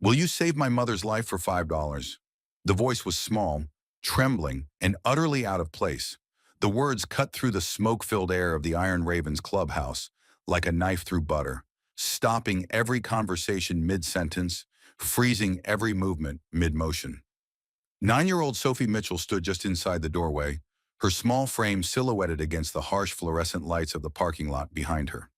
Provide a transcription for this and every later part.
Will you save my mother's life for $5? The voice was small, trembling, and utterly out of place. The words cut through the smoke-filled air of the Iron Ravens clubhouse like a knife through butter, stopping every conversation mid-sentence, freezing every movement mid-motion. 9-year-old Sophie Mitchell stood just inside the doorway, her small frame silhouetted against the harsh fluorescent lights of the parking lot behind her.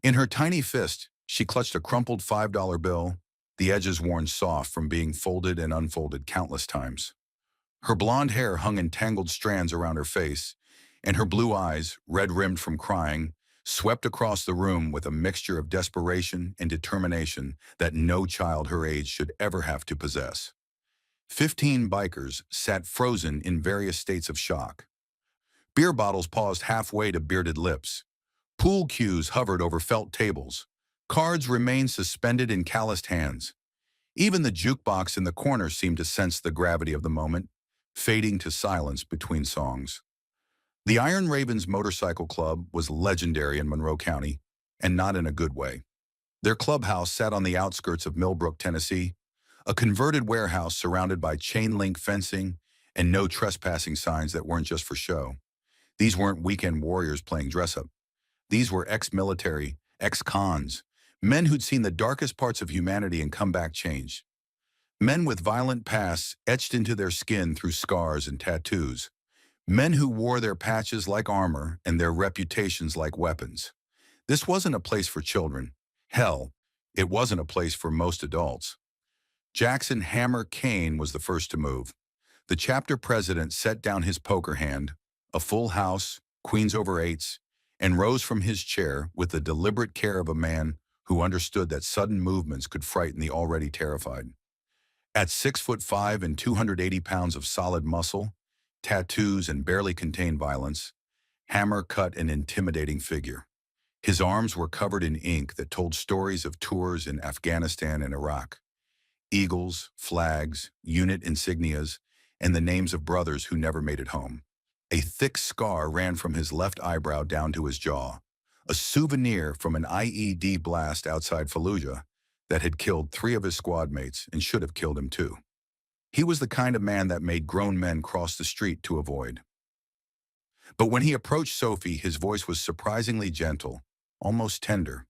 In her tiny fist, she clutched a crumpled $5 bill, the edges worn soft from being folded and unfolded countless times. Her blonde hair hung in tangled strands around her face, and her blue eyes, red-rimmed from crying, swept across the room with a mixture of desperation and determination that no child her age should ever have to possess. 15 bikers sat frozen in various states of shock. Beer bottles paused halfway to bearded lips. Pool cues hovered over felt tables. Cards remained suspended in calloused hands. Even the jukebox in the corner seemed to sense the gravity of the moment, fading to silence between songs. The Iron Ravens Motorcycle Club was legendary in Monroe County, and not in a good way. Their clubhouse sat on the outskirts of Millbrook, Tennessee, a converted warehouse surrounded by chain-link fencing and no trespassing signs that weren't just for show. These weren't weekend warriors playing dress-up. These were ex-military, ex-cons, men who'd seen the darkest parts of humanity and come back changed. Men with violent pasts etched into their skin through scars and tattoos. Men who wore their patches like armor and their reputations like weapons. This wasn't a place for children. Hell, it wasn't a place for most adults. Jackson Hammer Kane was the first to move. The chapter president set down his poker hand, a full house, queens over eights, and rose from his chair with the deliberate care of a man who understood that sudden movements could frighten the already terrified. At 6'5" and 280 pounds of solid muscle, tattoos and barely contained violence, Hammer cut an intimidating figure. His arms were covered in ink that told stories of tours in Afghanistan and Iraq. Eagles, flags, unit insignias, and the names of brothers who never made it home. A thick scar ran from his left eyebrow down to his jaw, a souvenir from an IED blast outside Fallujah that had killed 3 of his squad mates and should have killed him too. He was the kind of man that made grown men cross the street to avoid. But when he approached Sophie, his voice was surprisingly gentle, almost tender.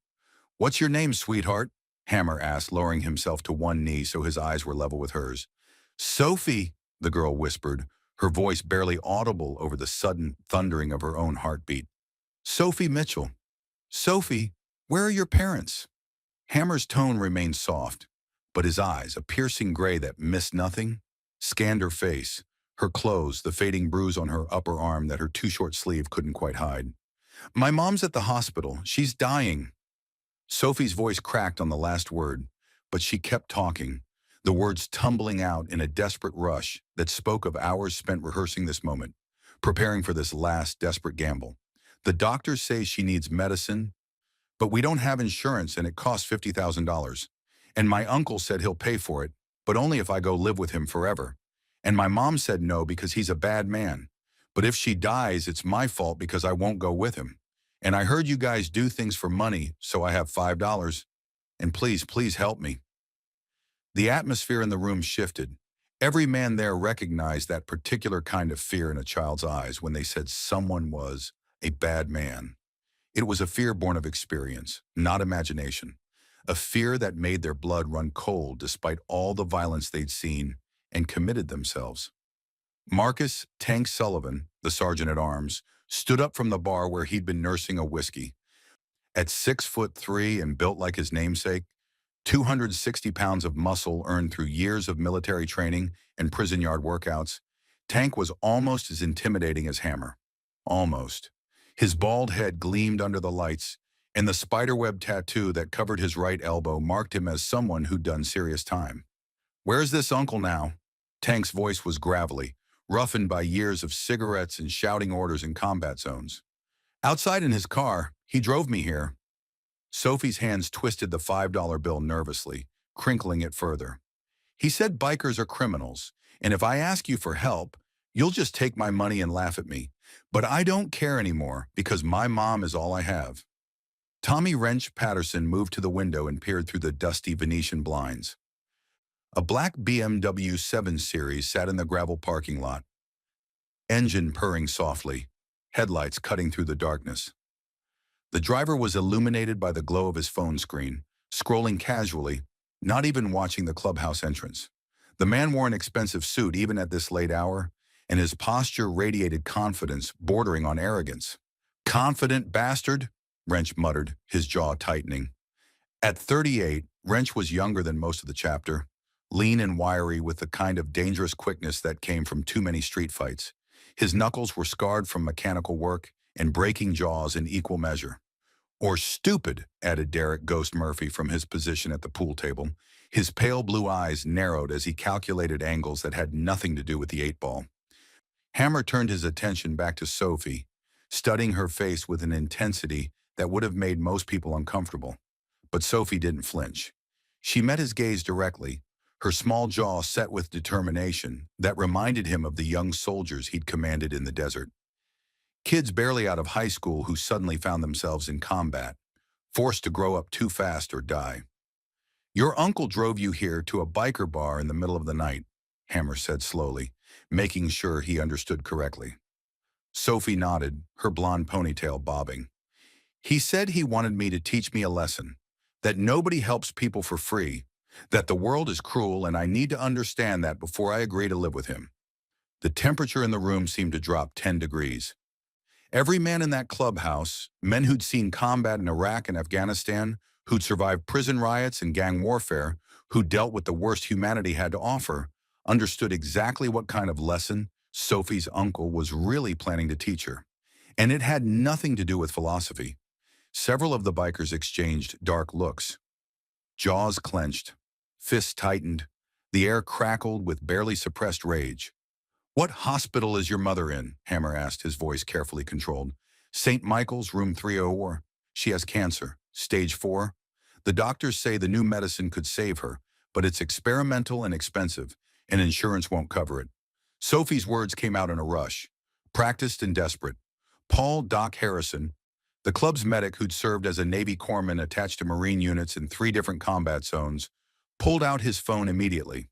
"What's your name, sweetheart?" Hammer asked, lowering himself to one knee so his eyes were level with hers. "Sophie," the girl whispered, her voice barely audible over the sudden thundering of her own heartbeat. "Sophie Mitchell. Sophie, where are your parents?" Hammer's tone remained soft, but his eyes, a piercing gray that missed nothing, scanned her face, her clothes, the fading bruise on her upper arm that her too-short sleeve couldn't quite hide. "My mom's at the hospital. She's dying." Sophie's voice cracked on the last word, but she kept talking, the words tumbling out in a desperate rush that spoke of hours spent rehearsing this moment, preparing for this last desperate gamble. "The doctors say she needs medicine, but we don't have insurance and it costs $50,000. And my uncle said he'll pay for it, but only if I go live with him forever. And my mom said no because he's a bad man. But if she dies, it's my fault because I won't go with him. And I heard you guys do things for money, so I have $5. And please, please help me." The atmosphere in the room shifted. Every man there recognized that particular kind of fear in a child's eyes when they said someone was a bad man. It was a fear born of experience, not imagination. A fear that made their blood run cold despite all the violence they'd seen and committed themselves. Marcus Tank Sullivan, the sergeant-at-arms, stood up from the bar where he'd been nursing a whiskey. At 6'3" and built like his namesake, 260 pounds of muscle earned through years of military training and prison yard workouts, Tank was almost as intimidating as Hammer. Almost. His bald head gleamed under the lights, and the spiderweb tattoo that covered his right elbow marked him as someone who'd done serious time. "Where's this uncle now?" Tank's voice was gravelly, roughened by years of cigarettes and shouting orders in combat zones. "Outside in his car. He drove me here." Sophie's hands twisted the $5 bill nervously, crinkling it further. "He said bikers are criminals, and if I ask you for help, you'll just take my money and laugh at me. But I don't care anymore because my mom is all I have." Tommy Wrench Patterson moved to the window and peered through the dusty Venetian blinds. A black BMW 7 Series sat in the gravel parking lot, engine purring softly, headlights cutting through the darkness. The driver was illuminated by the glow of his phone screen, scrolling casually, not even watching the clubhouse entrance. The man wore an expensive suit even at this late hour, and his posture radiated confidence bordering on arrogance. "Confident bastard," Wrench muttered, his jaw tightening. At 38, Wrench was younger than most of the chapter, lean and wiry with the kind of dangerous quickness that came from too many street fights. His knuckles were scarred from mechanical work and breaking jaws in equal measure. "Or stupid," added Derek Ghost Murphy from his position at the pool table. His pale blue eyes narrowed as he calculated angles that had nothing to do with the 8-ball. Hammer turned his attention back to Sophie, studying her face with an intensity that would have made most people uncomfortable. But Sophie didn't flinch. She met his gaze directly, her small jaw set with determination that reminded him of the young soldiers he'd commanded in the desert. Kids barely out of high school who suddenly found themselves in combat, forced to grow up too fast or die. "Your uncle drove you here to a biker bar in the middle of the night," Hammer said slowly, making sure he understood correctly. Sophie nodded, her blonde ponytail bobbing. "He said he wanted me to teach me a lesson, that nobody helps people for free, that the world is cruel and I need to understand that before I agree to live with him." The temperature in the room seemed to drop 10 degrees. Every man in that clubhouse, men who'd seen combat in Iraq and Afghanistan, who'd survived prison riots and gang warfare, who dealt with the worst humanity had to offer, understood exactly what kind of lesson Sophie's uncle was really planning to teach her. And it had nothing to do with philosophy. Several of the bikers exchanged dark looks. Jaws clenched, fists tightened, the air crackled with barely suppressed rage. "What hospital is your mother in?" Hammer asked, his voice carefully controlled. "St. Michael's, room 304. She has cancer, stage 4. The doctors say the new medicine could save her, but it's experimental and expensive, and insurance won't cover it." Sophie's words came out in a rush, practiced and desperate. Paul "Doc" Harrison, the club's medic who'd served as a Navy corpsman attached to Marine units in 3 different combat zones, pulled out his phone immediately.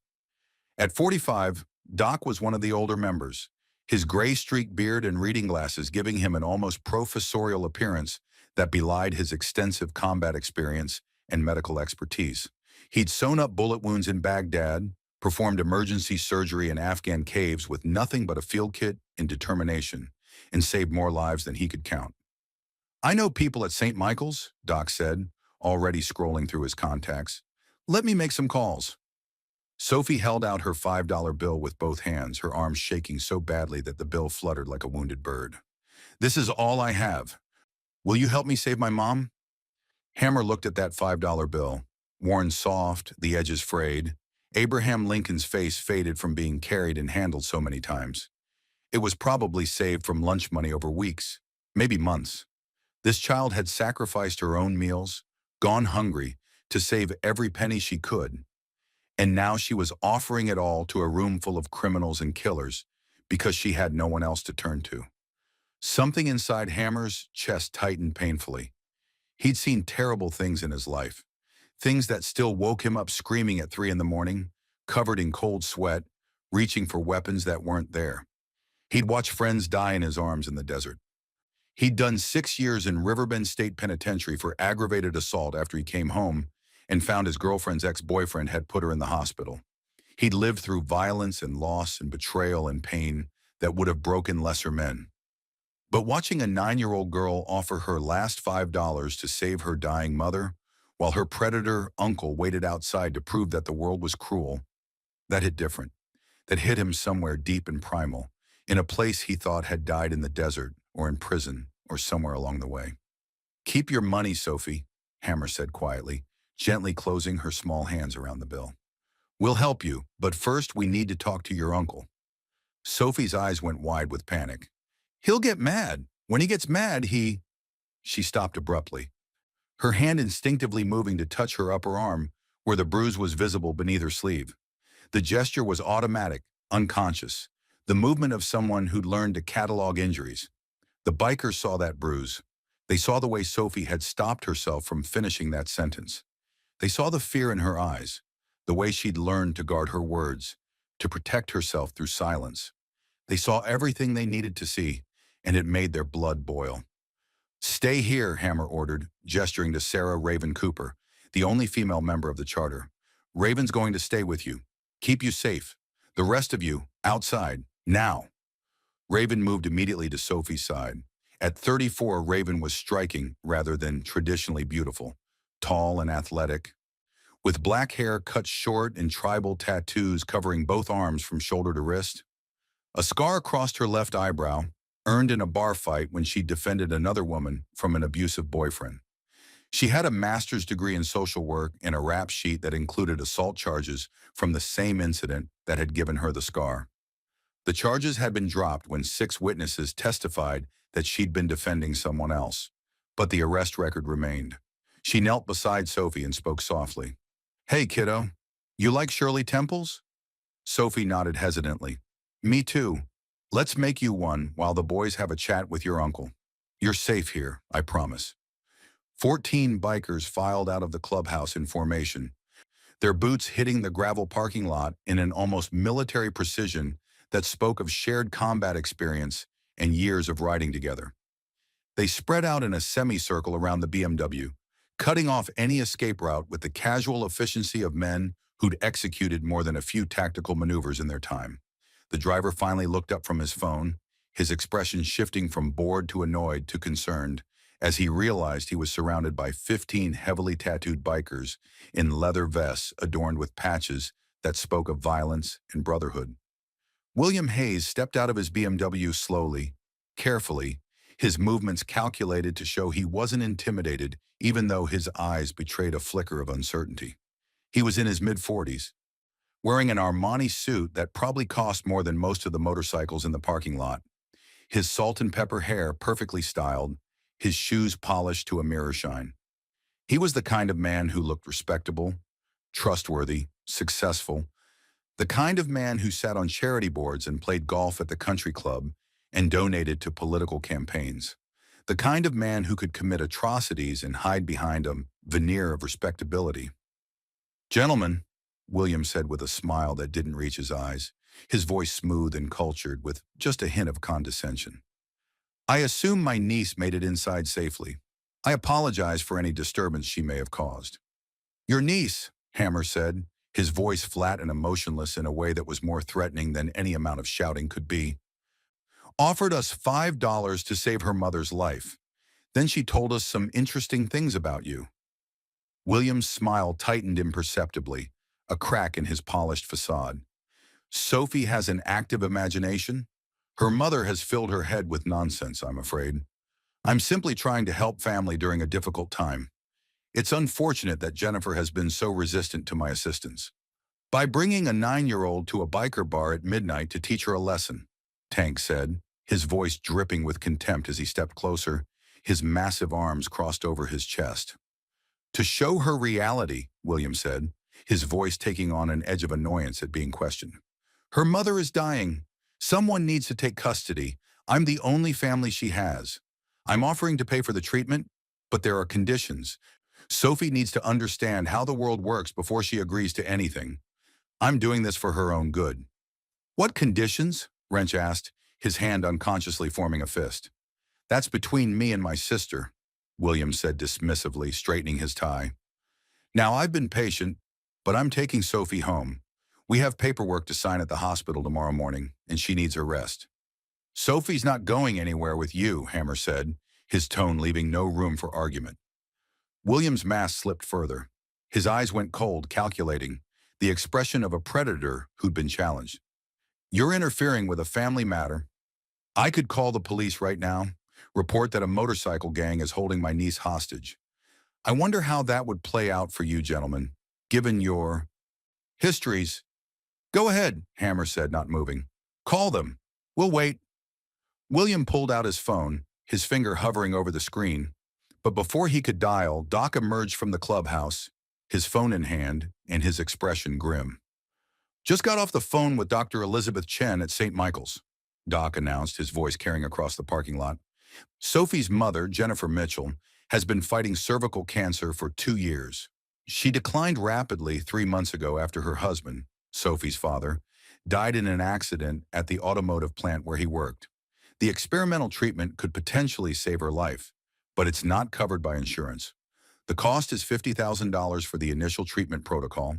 At 45, Doc was one of the older members, his gray-streaked beard and reading glasses giving him an almost professorial appearance that belied his extensive combat experience and medical expertise. He'd sewn up bullet wounds in Baghdad, performed emergency surgery in Afghan caves with nothing but a field kit and determination, and saved more lives than he could count. "I know people at St. Michael's," Doc said, already scrolling through his contacts. "Let me make some calls." Sophie held out her $5 bill with both hands, her arms shaking so badly that the bill fluttered like a wounded bird. "This is all I have. Will you help me save my mom?" Hammer looked at that $5 bill, worn soft, the edges frayed. Abraham Lincoln's face faded from being carried and handled so many times. It was probably saved from lunch money over weeks, maybe months. This child had sacrificed her own meals, gone hungry, to save every penny she could. And now she was offering it all to a room full of criminals and killers because she had no one else to turn to. Something inside Hammer's chest tightened painfully. He'd seen terrible things in his life, things that still woke him up screaming at 3 in the morning, covered in cold sweat, reaching for weapons that weren't there. He'd watched friends die in his arms in the desert. He'd done 6 years in Riverbend State Penitentiary for aggravated assault after he came home and found his girlfriend's ex-boyfriend had put her in the hospital. He'd lived through violence and loss and betrayal and pain that would have broken lesser men. But watching a 9-year-old girl offer her last $5 to save her dying mother, while her predator uncle waited outside to prove that the world was cruel, that hit different. That hit him somewhere deep and primal, in a place he thought had died in the desert or in prison or somewhere along the way. "Keep your money, Sophie," Hammer said quietly, gently closing her small hands around the bill. "We'll help you, but first we need to talk to your uncle." Sophie's eyes went wide with panic. "He'll get mad. When he gets mad, he—" She stopped abruptly, her hand instinctively moving to touch her upper arm where the bruise was visible beneath her sleeve. The gesture was automatic, unconscious, the movement of someone who'd learned to catalog injuries. The bikers saw that bruise. They saw the way Sophie had stopped herself from finishing that sentence. They saw the fear in her eyes, the way she'd learned to guard her words, to protect herself through silence. They saw everything they needed to see, and it made their blood boil. "Stay here," Hammer ordered, gesturing to Sarah Raven Cooper, the only female member of the charter. "Raven's going to stay with you. Keep you safe. The rest of you, outside, now." Raven moved immediately to Sophie's side. At 34, Raven was striking rather than traditionally beautiful, tall and athletic, with black hair cut short and tribal tattoos covering both arms from shoulder to wrist. A scar crossed her left eyebrow, earned in a bar fight when she defended another woman from an abusive boyfriend. She had a master's degree in social work and a rap sheet that included assault charges from the same incident that had given her the scar. The charges had been dropped when 6 witnesses testified that she'd been defending someone else, but the arrest record remained. She knelt beside Sophie and spoke softly. "Hey, kiddo, you like Shirley Temples?" Sophie nodded hesitantly. "Me too. Let's make you one while the boys have a chat with your uncle. You're safe here, I promise." 14 bikers filed out of the clubhouse in formation, their boots hitting the gravel parking lot in an almost military precision that spoke of shared combat experience and years of riding together. They spread out in a semicircle around the BMW, cutting off any escape route with the casual efficiency of men who'd executed more than a few tactical maneuvers in their time. The driver finally looked up from his phone, his expression shifting from bored to annoyed to concerned, as he realized he was surrounded by 15 heavily tattooed bikers in leather vests adorned with patches that spoke of violence and brotherhood. William Hayes stepped out of his BMW slowly, carefully, his movements calculated to show he wasn't intimidated, even though his eyes betrayed a flicker of uncertainty. He was in his mid-40s, wearing an Armani suit that probably cost more than most of the motorcycles in the parking lot, his salt and pepper hair perfectly styled, his shoes polished to a mirror shine. He was the kind of man who looked respectable, trustworthy, successful, the kind of man who sat on charity boards and played golf at the country club and donated to political campaigns. The kind of man who could commit atrocities and hide behind a veneer of respectability. "Gentlemen," William said with a smile that didn't reach his eyes, his voice smooth and cultured with just a hint of condescension. "I assume my niece made it inside safely. I apologize for any disturbance she may have caused." "Your niece," Hammer said, his voice flat and emotionless in a way that was more threatening than any amount of shouting could be, "offered us $5 to save her mother's life. Then she told us some interesting things about you." William's smile tightened imperceptibly, a crack in his polished facade. "Sophie has an active imagination. Her mother has filled her head with nonsense, I'm afraid. I'm simply trying to help family during a difficult time. It's unfortunate that Jennifer has been so resistant to my assistance. By bringing a 9-year-old to a biker bar at midnight to teach her a lesson," Tank said, his voice dripping with contempt as he stepped closer, his massive arms crossed over his chest. "To show her reality," William said, his voice taking on an edge of annoyance at being questioned. "Her mother is dying. Someone needs to take custody. I'm the only family she has. I'm offering to pay for the treatment, but there are conditions. Sophie needs to understand how the world works before she agrees to anything. I'm doing this for her own good." "What conditions?" Wrench asked, his hand unconsciously forming a fist. "That's between me and my sister," William said dismissively, straightening his tie. "Now, I've been patient, but I'm taking Sophie home. We have paperwork to sign at the hospital tomorrow morning, and she needs her rest." "Sophie's not going anywhere with you," Hammer said, his tone leaving no room for argument. William's mask slipped further. His eyes went cold, calculating, the expression of a predator who'd been challenged. "You're interfering with a family matter. I could call the police right now, report that a motorcycle gang is holding my niece hostage. I wonder how that would play out for you gentlemen, given your histories." "Go ahead," Hammer said, not moving. "Call them. We'll wait." William pulled out his phone, his finger hovering over the screen. But before he could dial, Doc emerged from the clubhouse, his phone in hand and his expression grim. "Just got off the phone with Dr. Elizabeth Chen at St. Michael's," Doc announced, his voice carrying across the parking lot. "Sophie's mother, Jennifer Mitchell, has been fighting cervical cancer for 2 years. She declined rapidly 3 months ago after her husband, Sophie's father, died in an accident at the automotive plant where he worked. The experimental treatment could potentially save her life, but it's not covered by insurance. The cost is $50,000 for the initial treatment protocol,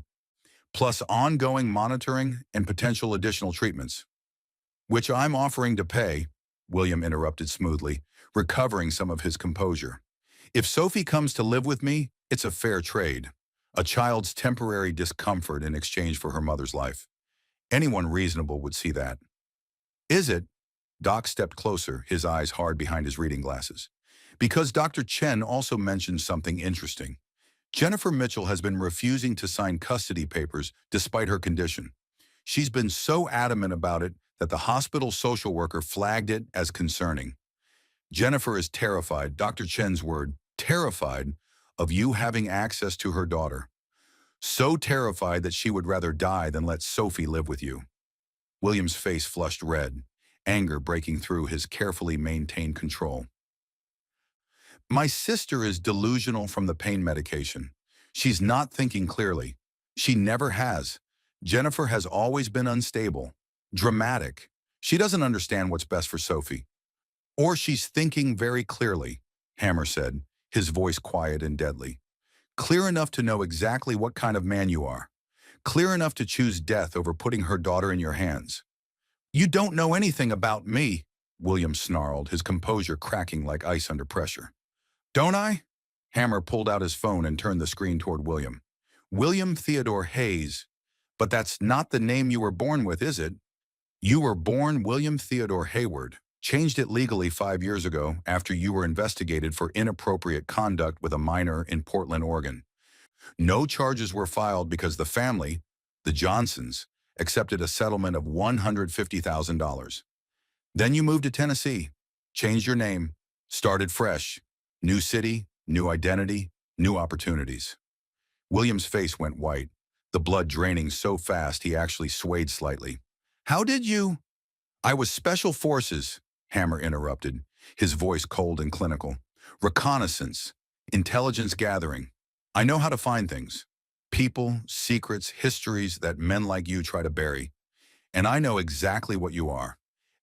plus ongoing monitoring and potential additional treatments, which I'm offering to pay, William interrupted smoothly, recovering some of his composure. If Sophie comes to live with me, it's a fair trade. A child's temporary discomfort in exchange for her mother's life. Anyone reasonable would see that. Is it? Doc stepped closer, his eyes hard behind his reading glasses. Because Dr. Chen also mentioned something interesting. Jennifer Mitchell has been refusing to sign custody papers despite her condition. She's been so adamant about it that the hospital social worker flagged it as concerning. Jennifer is terrified, Dr. Chen's word, terrified of you having access to her daughter. So terrified that she would rather die than let Sophie live with you. William's face flushed red, anger breaking through his carefully maintained control. My sister is delusional from the pain medication. She's not thinking clearly. She never has. Jennifer has always been unstable, dramatic. She doesn't understand what's best for Sophie. Or she's thinking very clearly, Hammer said, his voice quiet and deadly. Clear enough to know exactly what kind of man you are. Clear enough to choose death over putting her daughter in your hands. You don't know anything about me, William snarled, his composure cracking like ice under pressure. Don't I? Hammer pulled out his phone and turned the screen toward William. William Theodore Hayes. But that's not the name you were born with, is it? You were born William Theodore Hayward. Changed it legally 5 years ago after you were investigated for inappropriate conduct with a minor in Portland, Oregon. No charges were filed because the family, the Johnsons, accepted a settlement of $150,000. Then you moved to Tennessee, changed your name, started fresh. New city, new identity, new opportunities. William's face went white, the blood draining so fast he actually swayed slightly. How did you? I was Special Forces, Hammer interrupted, his voice cold and clinical. Reconnaissance, intelligence gathering. I know how to find things. People, secrets, histories that men like you try to bury. And I know exactly what you are.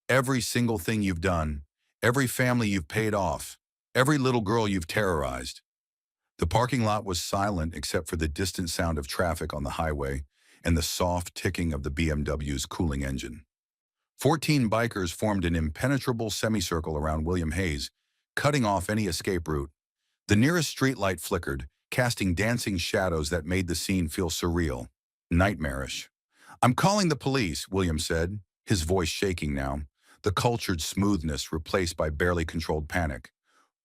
Every single thing you've done, every family you've paid off, every little girl you've terrorized. The parking lot was silent except for the distant sound of traffic on the highway and the soft ticking of the BMW's cooling engine. 14 bikers formed an impenetrable semicircle around William Hayes, cutting off any escape route. The nearest streetlight flickered, casting dancing shadows that made the scene feel surreal, nightmarish. I'm calling the police, William said, his voice shaking now, the cultured smoothness replaced by barely controlled panic.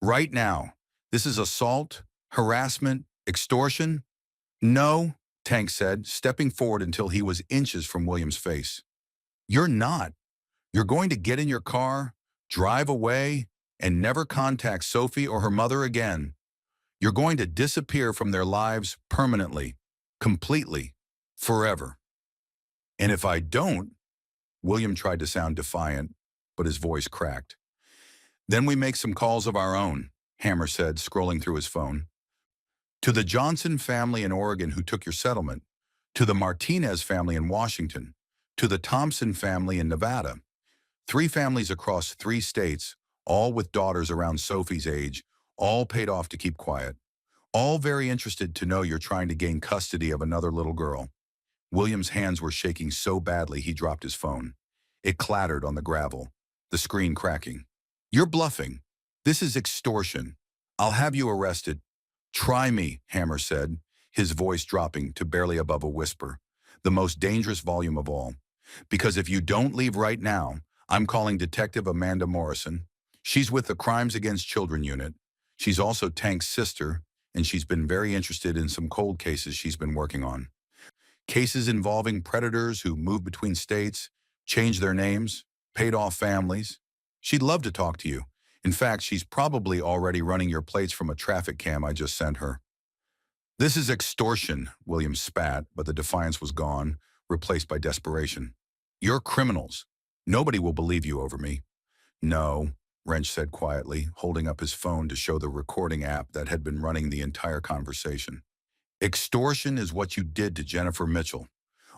Right now. This is assault, harassment, extortion? No, Tank said, stepping forward until he was inches from William's face. You're not. You're going to get in your car, drive away, and never contact Sophie or her mother again. You're going to disappear from their lives permanently, completely, forever. And if I don't, William tried to sound defiant, but his voice cracked. Then we make some calls of our own, Hammer said, scrolling through his phone. To the Johnson family in Oregon who took your settlement, to the Martinez family in Washington, to the Thompson family in Nevada. 3 families across 3 states, all with daughters around Sophie's age, all paid off to keep quiet. All very interested to know you're trying to gain custody of another little girl. William's hands were shaking so badly he dropped his phone. It clattered on the gravel, the screen cracking. You're bluffing. This is extortion. I'll have you arrested. Try me, Hammer said, his voice dropping to barely above a whisper, the most dangerous volume of all. Because if you don't leave right now, I'm calling Detective Amanda Morrison. She's with the Crimes Against Children unit. She's also Tank's sister, and she's been very interested in some cold cases she's been working on. Cases involving predators who moved between states, changed their names, paid off families. She'd love to talk to you. In fact, she's probably already running your plates from a traffic cam I just sent her. This is extortion, William spat, but the defiance was gone, replaced by desperation. You're criminals. Nobody will believe you over me. No, Wrench said quietly, holding up his phone to show the recording app that had been running the entire conversation. Extortion is what you did to Jennifer Mitchell,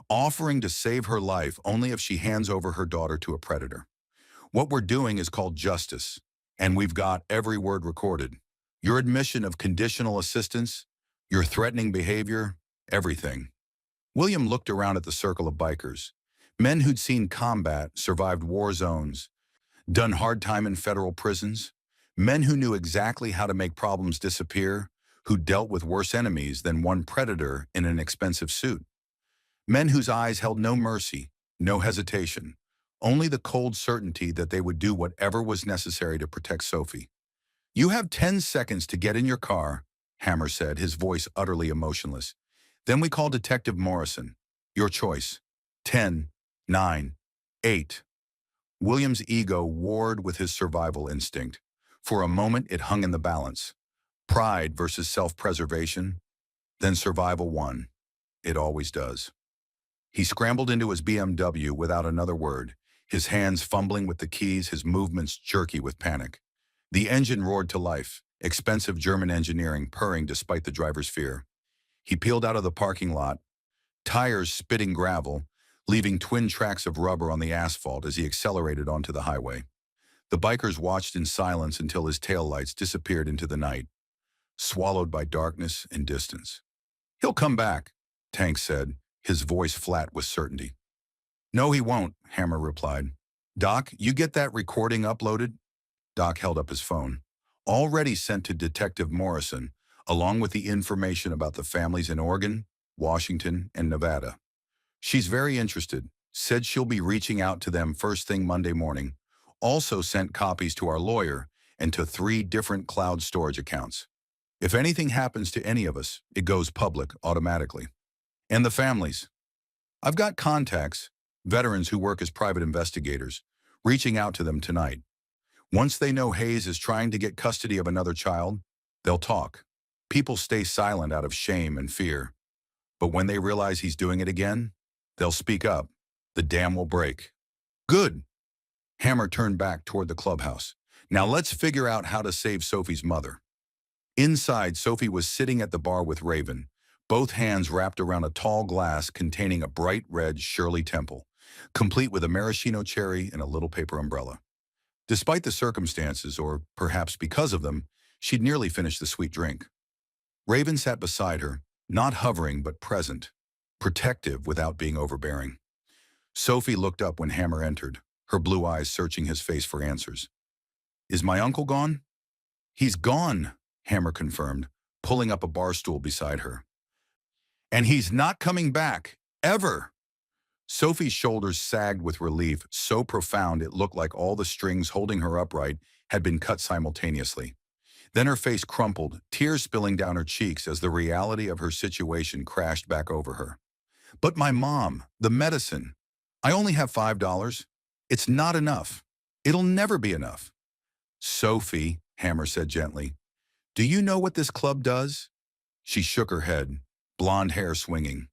offering to save her life only if she hands over her daughter to a predator. What we're doing is called justice, and we've got every word recorded. Your admission of conditional assistance, your threatening behavior, everything. William looked around at the circle of bikers. Men who'd seen combat, survived war zones, done hard time in federal prisons. Men who knew exactly how to make problems disappear, who dealt with worse enemies than one predator in an expensive suit. Men whose eyes held no mercy, no hesitation, only the cold certainty that they would do whatever was necessary to protect Sophie. "You have 10 seconds to get in your car," Hammer said, his voice utterly emotionless. "Then we call Detective Morrison. Your choice. 10, 9, 8. William's ego warred with his survival instinct. For a moment, it hung in the balance. Pride versus self-preservation. Then survival won. It always does. He scrambled into his BMW without another word, his hands fumbling with the keys, his movements jerky with panic. The engine roared to life, expensive German engineering purring despite the driver's fear. He peeled out of the parking lot, tires spitting gravel, leaving twin tracks of rubber on the asphalt as he accelerated onto the highway. The bikers watched in silence until his taillights disappeared into the night, swallowed by darkness and distance. "He'll come back," Tank said, his voice flat with certainty. "No, he won't," Hammer replied. "Doc, you get that recording uploaded?" Doc held up his phone. "Already sent to Detective Morrison, along with the information about the families in Oregon, Washington, and Nevada. She's very interested, said she'll be reaching out to them first thing Monday morning. Also sent copies to our lawyer and to 3 different cloud storage accounts. If anything happens to any of us, it goes public automatically. And the families. I've got contacts, veterans who work as private investigators, reaching out to them tonight. Once they know Hayes is trying to get custody of another child, they'll talk. People stay silent out of shame and fear. But when they realize he's doing it again, they'll speak up. The dam will break." "Good." Hammer turned back toward the clubhouse. "Now let's figure out how to save Sophie's mother." Inside, Sophie was sitting at the bar with Raven, both hands wrapped around a tall glass containing a bright red Shirley Temple, complete with a maraschino cherry and a little paper umbrella. Despite the circumstances, or perhaps because of them, she'd nearly finished the sweet drink. Raven sat beside her, not hovering but present, protective without being overbearing. Sophie looked up when Hammer entered, her blue eyes searching his face for answers. "Is my uncle gone?" "He's gone," Hammer confirmed, pulling up a bar stool beside her. "And he's not coming back, ever." Sophie's shoulders sagged with relief, so profound it looked like all the strings holding her upright had been cut simultaneously. Then her face crumpled, tears spilling down her cheeks as the reality of her situation crashed back over her. "But my mom, the medicine. I only have $5. It's not enough. It'll never be enough." "Sophie," Hammer said gently, "do you know what this club does?" She shook her head, blonde hair swinging.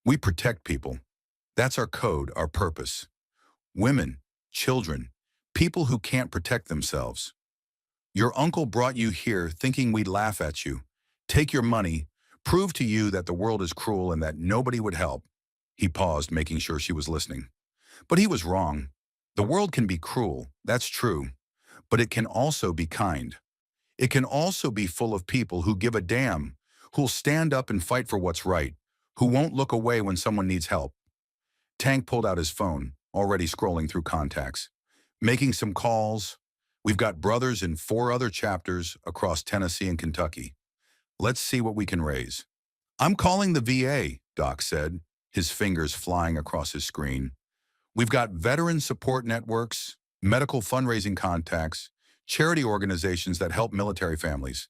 "We protect people. That's our code, our purpose. Women, children, people who can't protect themselves. Your uncle brought you here thinking we'd laugh at you, take your money, prove to you that the world is cruel and that nobody would help." He paused, making sure she was listening. But he was wrong. The world can be cruel, that's true, but it can also be kind. It can also be full of people who give a damn, who'll stand up and fight for what's right, who won't look away when someone needs help. Tank pulled out his phone, already scrolling through contacts. "Making some calls. We've got brothers in 4 other chapters across Tennessee and Kentucky. Let's see what we can raise." "I'm calling the VA," Doc said, his fingers flying across his screen. "We've got veteran support networks, medical fundraising contacts, charity organizations that help military families.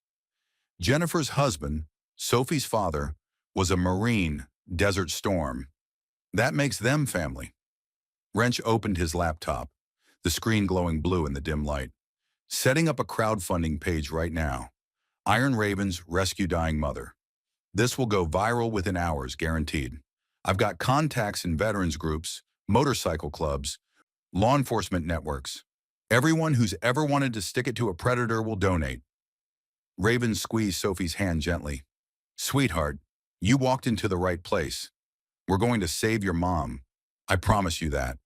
Jennifer's husband, Sophie's father, was a Marine, Desert Storm. That makes them family." Wrench opened his laptop, the screen glowing blue in the dim light. "Setting up a crowdfunding page right now. Iron Raven's Rescue Dying Mother. This will go viral within hours, guaranteed. I've got contacts in veterans groups, motorcycle clubs, law enforcement networks. Everyone who's ever wanted to stick it to a predator will donate." Raven squeezed Sophie's hand gently. "Sweetheart, You walked into the right place. We're going to save your mom. I promise you that.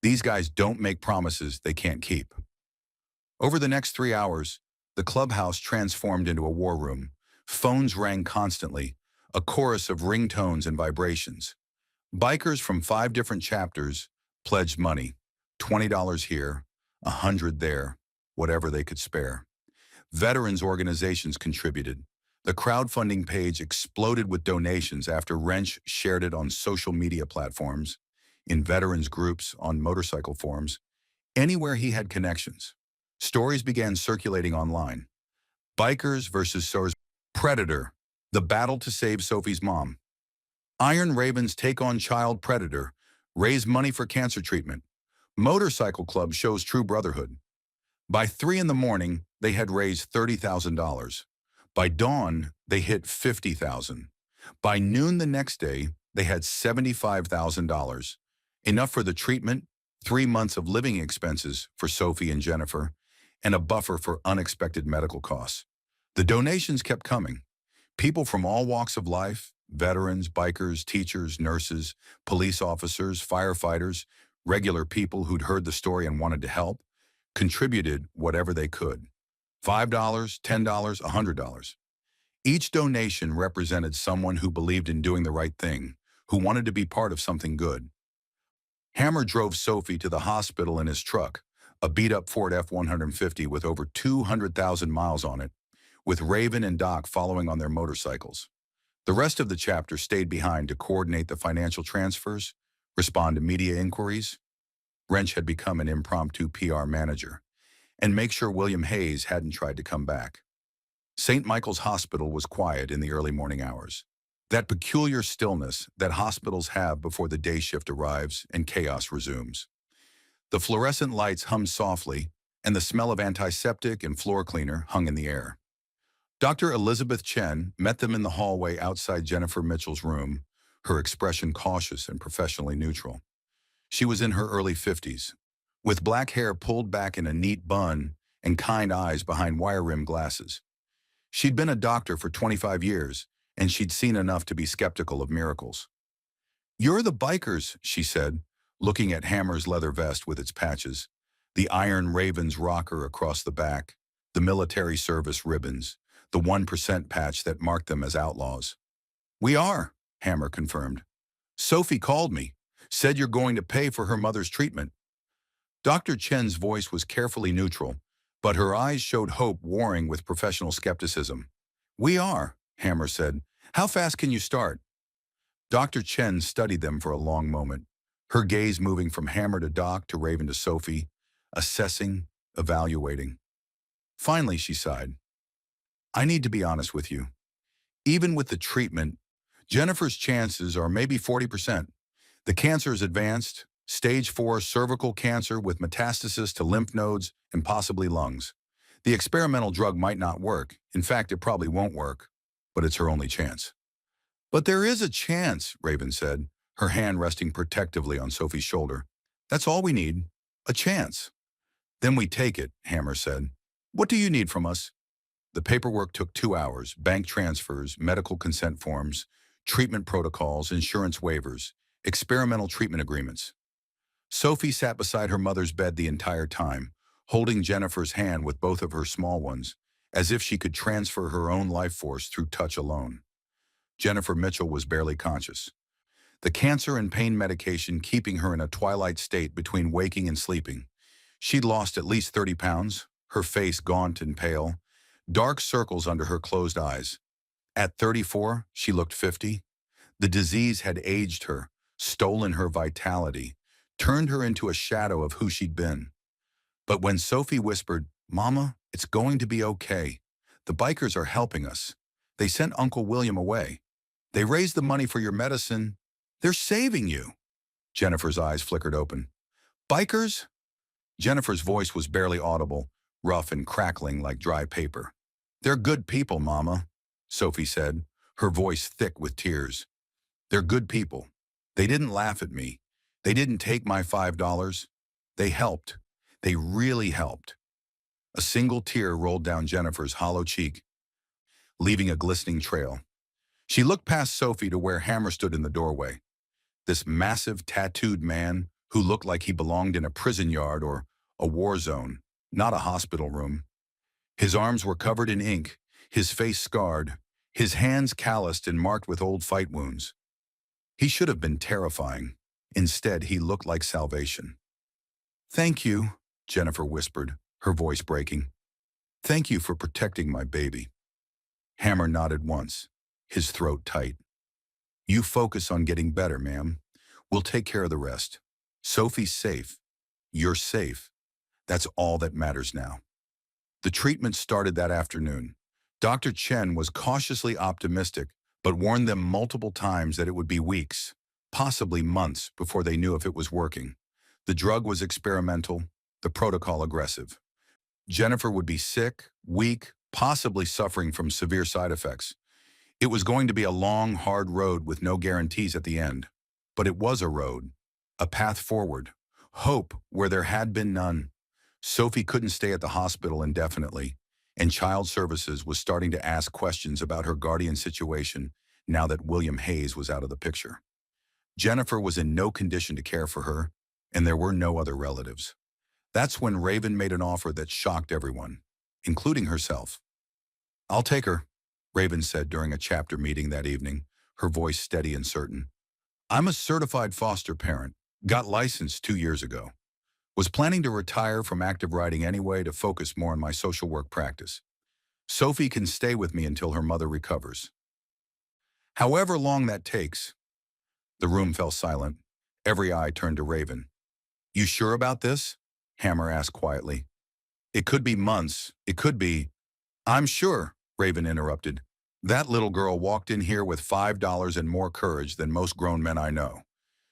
These guys don't make promises they can't keep. Over the next 3 hours, the clubhouse transformed into a war room. Phones rang constantly, a chorus of ringtones and vibrations. Bikers from 5 different chapters pledged money, $20 here, 100 there, whatever they could spare. Veterans organizations contributed. The crowdfunding page exploded with donations after Wrench shared it on social media platforms, in veterans groups, on motorcycle forums, anywhere he had connections. Stories began circulating online. Bikers versus SOAR's Predator, the battle to save Sophie's mom. Iron Ravens take on child predator, raise money for cancer treatment. Motorcycle club shows true brotherhood. By 3 in the morning, they had raised $30,000. By dawn, they hit $50,000. By noon the next day, they had $75,000. Enough for the treatment, 3 months of living expenses for Sophie and Jennifer, and a buffer for unexpected medical costs. The donations kept coming. People from all walks of life, veterans, bikers, teachers, nurses, police officers, firefighters, regular people who'd heard the story and wanted to help, contributed whatever they could. $5, $10, $100. Each donation represented someone who believed in doing the right thing, who wanted to be part of something good. Hammer drove Sophie to the hospital in his truck, a beat-up Ford F-150 with over 200,000 miles on it, with Raven and Doc following on their motorcycles. The rest of the chapter stayed behind to coordinate the financial transfers, respond to media inquiries. Wrench had become an impromptu PR manager, and make sure William Hayes hadn't tried to come back. St. Michael's Hospital was quiet in the early morning hours. That peculiar stillness that hospitals have before the day shift arrives and chaos resumes. The fluorescent lights hummed softly, and the smell of antiseptic and floor cleaner hung in the air. Dr. Elizabeth Chen met them in the hallway outside Jennifer Mitchell's room, her expression cautious and professionally neutral. She was in her early 50s, with black hair pulled back in a neat bun and kind eyes behind wire-rimmed glasses. She'd been a doctor for 25 years, and she'd seen enough to be skeptical of miracles. "You're the bikers," she said, looking at Hammer's leather vest with its patches, the Iron Ravens rocker across the back, the military service ribbons, the 1% patch that marked them as outlaws. "We are," Hammer confirmed. "Sophie called me, said you're going to pay for her mother's treatment." Dr. Chen's voice was carefully neutral, but her eyes showed hope warring with professional skepticism. "We are," Hammer said. "How fast can you start?" Dr. Chen studied them for a long moment, her gaze moving from Hammer to Doc to Raven to Sophie, assessing, evaluating. Finally, she sighed. "I need to be honest with you. Even with the treatment, Jennifer's chances are maybe 40%. The cancer is advanced, stage 4 cervical cancer with metastasis to lymph nodes and possibly lungs. The experimental drug might not work. In fact, it probably won't work, but it's her only chance." "But there is a chance," Raven said, her hand resting protectively on Sophie's shoulder. "That's all we need, a chance." "Then we take it," Hammer said. "What do you need from us?" The paperwork took 2 hours, bank transfers, medical consent forms, treatment protocols, insurance waivers, experimental treatment agreements. Sophie sat beside her mother's bed the entire time, holding Jennifer's hand with both of her small ones, as if she could transfer her own life force through touch alone. Jennifer Mitchell was barely conscious, the cancer and pain medication keeping her in a twilight state between waking and sleeping. She'd lost at least 30 pounds, her face gaunt and pale, dark circles under her closed eyes. At 34, she looked 50. The disease had aged her, stolen her vitality, turned her into a shadow of who she'd been. But when Sophie whispered, "Mama, it's going to be okay. The bikers are helping us. They sent Uncle William away. They raised the money for your medicine. They're saving you." Jennifer's eyes flickered open. "Bikers?" Jennifer's voice was barely audible, rough and crackling like dry paper. "They're good people, Mama," Sophie said, her voice thick with tears. "They're good people. They didn't laugh at me. They didn't take my $5. They helped. They really helped." A single tear rolled down Jennifer's hollow cheek, leaving a glistening trail. She looked past Sophie to where Hammer stood in the doorway. This massive, tattooed man who looked like he belonged in a prison yard or a war zone, not a hospital room. His arms were covered in ink, his face scarred, his hands calloused and marked with old fight wounds. He should have been terrifying. Instead, he looked like salvation. "Thank you," Jennifer whispered, her voice breaking. "Thank you for protecting my baby." Hammer nodded once, his throat tight. "You focus on getting better, ma'am. We'll take care of the rest. Sophie's safe. You're safe. That's all that matters now." The treatment started that afternoon. Dr. Chen was cautiously optimistic, but warned them multiple times that it would be weeks, possibly months, before they knew if it was working. The drug was experimental, the protocol aggressive. Jennifer would be sick, weak, possibly suffering from severe side effects. It was going to be a long, hard road with no guarantees at the end. But it was a road, a path forward, hope where there had been none. Sophie couldn't stay at the hospital indefinitely, and Child Services was starting to ask questions about her guardian situation now that William Hayes was out of the picture. Jennifer was in no condition to care for her, and there were no other relatives. That's when Raven made an offer that shocked everyone, including herself. "I'll take her," Raven said during a chapter meeting that evening, her voice steady and certain. "I'm a certified foster parent, got licensed 2 years ago. Was planning to retire from active writing anyway to focus more on my social work practice. Sophie can stay with me until her mother recovers. However long that takes." The room fell silent. Every eye turned to Raven. "You sure about this?" Hammer asked quietly. "It could be months. It could be—" "I'm sure," Raven interrupted. "That little girl walked in here with $5 and more courage than most grown men I know.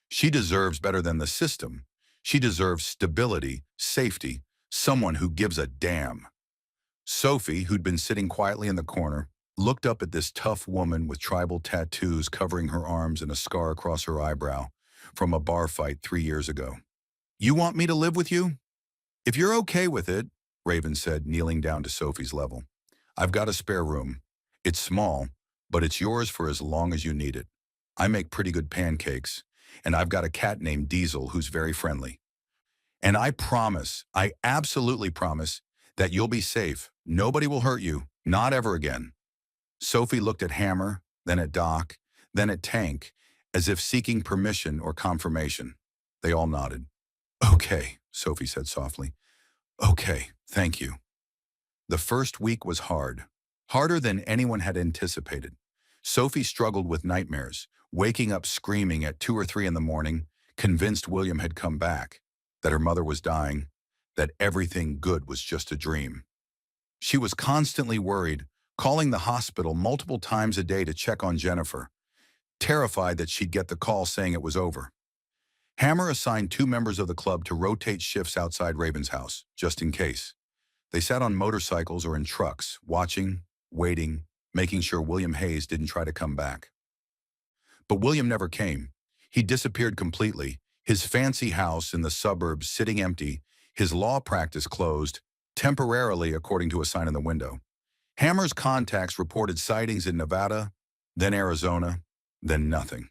She deserves better than the system. She deserves stability, safety, someone who gives a damn." Sophie, who'd been sitting quietly in the corner, looked up at this tough woman with tribal tattoos covering her arms and a scar across her eyebrow from a bar fight 3 years ago. "You want me to live with you?" "If you're okay with it," Raven said, kneeling down to Sophie's level. "I've got a spare room. It's small, but it's yours for as long as you need it. I make pretty good pancakes, and I've got a cat named Diesel who's very friendly. And I absolutely promise, that you'll be safe. Nobody will hurt you, not ever again." Sophie looked at Hammer, then at Doc, then at Tank, as if seeking permission or confirmation. They all nodded. "Okay," Sophie said softly. "Okay, thank you." The first week was hard, harder than anyone had anticipated. Sophie struggled with nightmares, waking up screaming at 2 or 3 in the morning, convinced William had come back, that her mother was dying, that everything good was just a dream. She was constantly worried, calling the hospital multiple times a day to check on Jennifer, terrified that she'd get the call saying it was over. Hammer assigned 2 members of the club to rotate shifts outside Raven's house, just in case. They sat on motorcycles or in trucks, watching, waiting, making sure William Hayes didn't try to come back. But William never came. He disappeared completely, his fancy house in the suburbs sitting empty, his law practice closed, temporarily according to a sign in the window. Hammer's contacts reported sightings in Nevada, then Arizona, then nothing.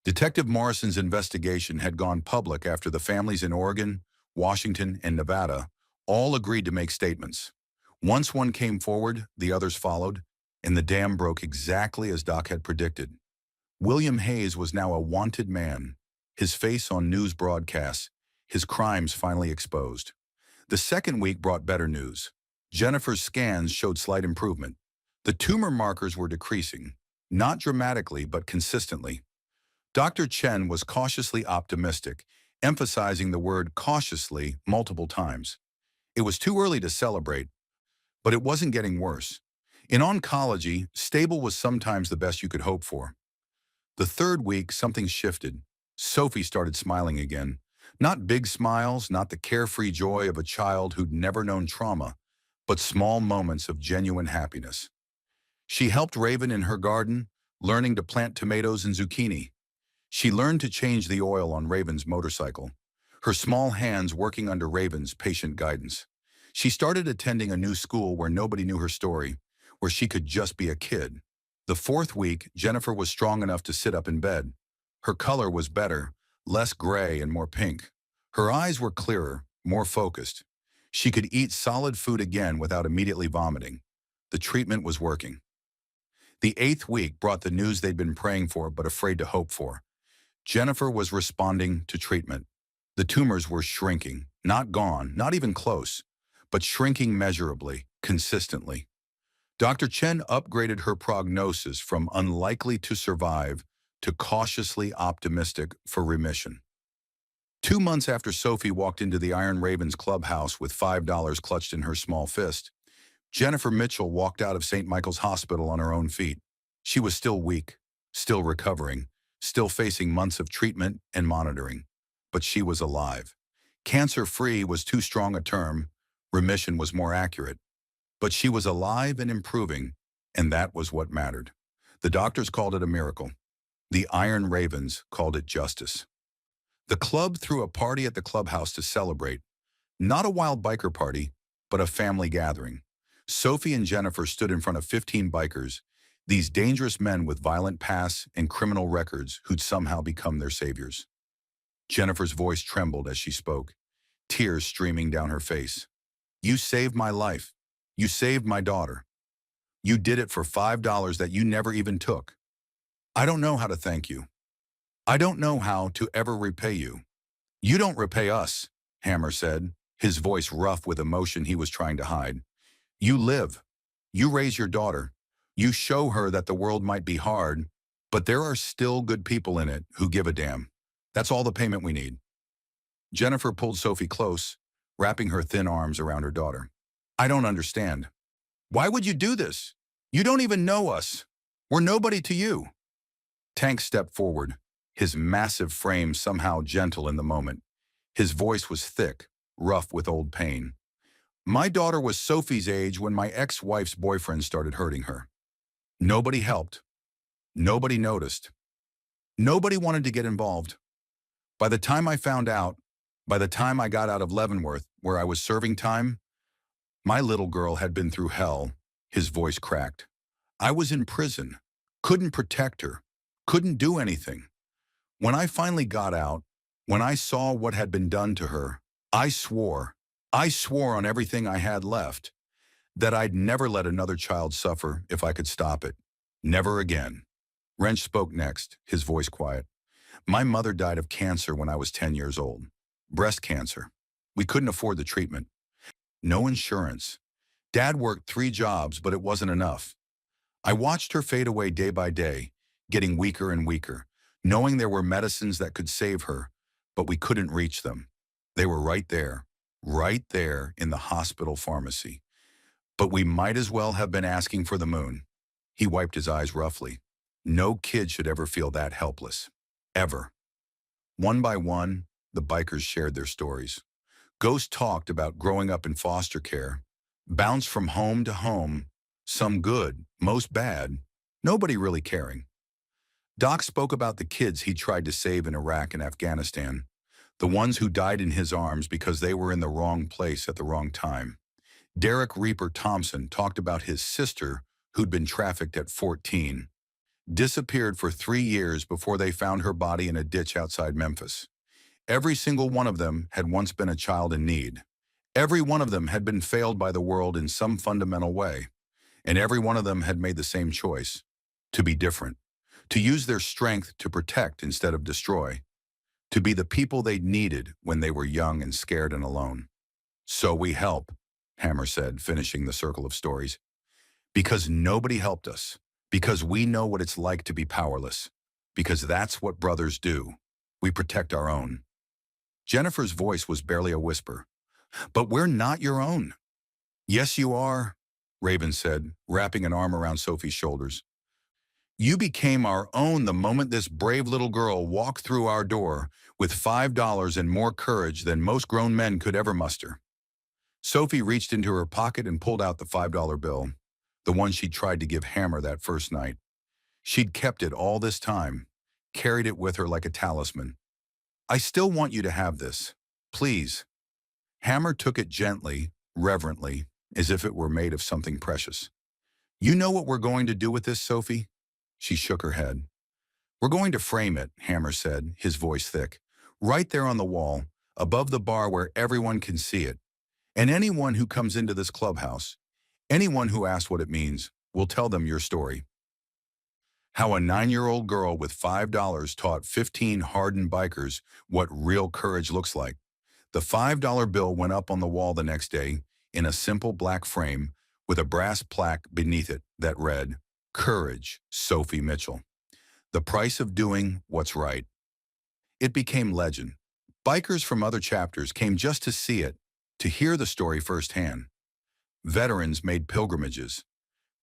Detective Morrison's investigation had gone public after the families in Oregon, Washington, and Nevada all agreed to make statements. Once one came forward, the others followed, and the dam broke exactly as Doc had predicted. William Hayes was now a wanted man, his face on news broadcasts, his crimes finally exposed. The second week brought better news. Jennifer's scans showed slight improvement. The tumor markers were decreasing, not dramatically but consistently. Dr. Chen was cautiously optimistic, emphasizing the word cautiously multiple times. It was too early to celebrate, but it wasn't getting worse. In oncology, stable was sometimes the best you could hope for. The third week, something shifted. Sophie started smiling again. Not big smiles, not the carefree joy of a child who'd never known trauma, but small moments of genuine happiness. She helped Raven in her garden, learning to plant tomatoes and zucchini. She learned to change the oil on Raven's motorcycle, her small hands working under Raven's patient guidance. She started attending a new school where nobody knew her story, where she could just be a kid. The fourth week, Jennifer was strong enough to sit up in bed. Her color was better, less gray and more pink. Her eyes were clearer, more focused. She could eat solid food again without immediately vomiting. The treatment was working. The eighth week brought the news they'd been praying for but afraid to hope for. Jennifer was responding to treatment. The tumors were shrinking, not gone, not even close, but shrinking measurably, consistently. Dr. Chen upgraded her prognosis from unlikely to survive to cautiously optimistic for remission. 2 months after Sophie walked into the Iron Ravens clubhouse with $5 clutched in her small fist, Jennifer Mitchell walked out of St. Michael's Hospital on her own feet. She was still weak, still recovering, still facing months of treatment and monitoring. But she was alive. Cancer-free was too strong a term. Remission was more accurate. But she was alive and improving, and that was what mattered. The doctors called it a miracle. The Iron Ravens called it justice. The club threw a party at the clubhouse to celebrate. Not a wild biker party, but a family gathering. Sophie and Jennifer stood in front of 15 bikers, these dangerous men with violent pasts and criminal records who'd somehow become their saviors. Jennifer's voice trembled as she spoke, tears streaming down her face. "You saved my life. You saved my daughter. You did it for $5 that you never even took. I don't know how to thank you. I don't know how to ever repay you." "You don't repay us," Hammer said, his voice rough with emotion he was trying to hide. "You live. You raise your daughter. You show her that the world might be hard, but there are still good people in it who give a damn. That's all the payment we need." Jennifer pulled Sophie close, wrapping her thin arms around her daughter. "I don't understand. Why would you do this? You don't even know us. We're nobody to you." Tank stepped forward, his massive frame somehow gentle in the moment. His voice was thick, rough with old pain. "My daughter was Sophie's age when my ex-wife's boyfriend started hurting her. Nobody helped. Nobody noticed. Nobody wanted to get involved. By the time I found out, by the time I got out of Leavenworth, where I was serving time, my little girl had been through hell." His voice cracked. "I was in prison, couldn't protect her, couldn't do anything. When I finally got out, when I saw what had been done to her, I swore on everything I had left, that I'd never let another child suffer if I could stop it. Never again." Wrench spoke next, his voice quiet. "My mother died of cancer when I was 10 years old. Breast cancer. We couldn't afford the treatment. No insurance. Dad worked 3 jobs, but it wasn't enough. I watched her fade away day by day, getting weaker and weaker, knowing there were medicines that could save her, but we couldn't reach them. They were right there in the hospital pharmacy. But we might as well have been asking for the moon." He wiped his eyes roughly. "No kid should ever feel that helpless. Ever." One by one, the bikers shared their stories. Ghost talked about growing up in foster care, bounced from home to home, some good, most bad, nobody really caring. Doc spoke about the kids he tried to save in Iraq and Afghanistan, the ones who died in his arms because they were in the wrong place at the wrong time. Derek Reaper Thompson talked about his sister who'd been trafficked at 14, disappeared for 3 years before they found her body in a ditch outside Memphis. Every single one of them had once been a child in need. Every one of them had been failed by the world in some fundamental way. And every one of them had made the same choice, to be different, to use their strength to protect instead of destroy, to be the people they needed when they were young and scared and alone. "So we help," Hammer said, finishing the circle of stories. "Because nobody helped us. Because we know what it's like to be powerless. Because that's what brothers do. We protect our own." Jennifer's voice was barely a whisper. "But we're not your own." "Yes, you are," Raven said, wrapping an arm around Sophie's shoulders. "You became our own the moment this brave little girl walked through our door with $5 and more courage than most grown men could ever muster." Sophie reached into her pocket and pulled out the $5 bill, the one she'd tried to give Hammer that first night. She'd kept it all this time, carried it with her like a talisman. "I still want you to have this. Please." Hammer took it gently, reverently, as if it were made of something precious. "You know what we're going to do with this, Sophie? She shook her head. We're going to frame it, Hammer said, his voice thick. Right there on the wall, above the bar where everyone can see it. And anyone who comes into this clubhouse, anyone who asks what it means, will tell them your story. How a 9-year-old girl with $5 taught 15 hardened bikers what real courage looks like. The $5 bill went up on the wall the next day in a simple black frame with a brass plaque beneath it that read, Courage, Sophie Mitchell. The price of doing what's right. It became legend. Bikers from other chapters came just to see it, to hear the story firsthand. Veterans made pilgrimages.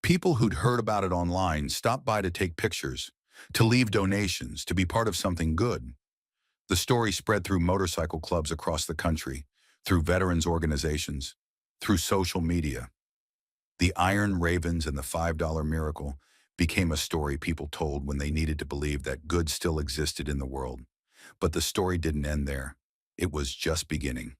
People who'd heard about it online stopped by to take pictures, to leave donations, to be part of something good. The story spread through motorcycle clubs across the country, through veterans organizations, through social media. The Iron Ravens and the $5 Miracle became a story people told when they needed to believe that good still existed in the world. But the story didn't end there. It was just beginning.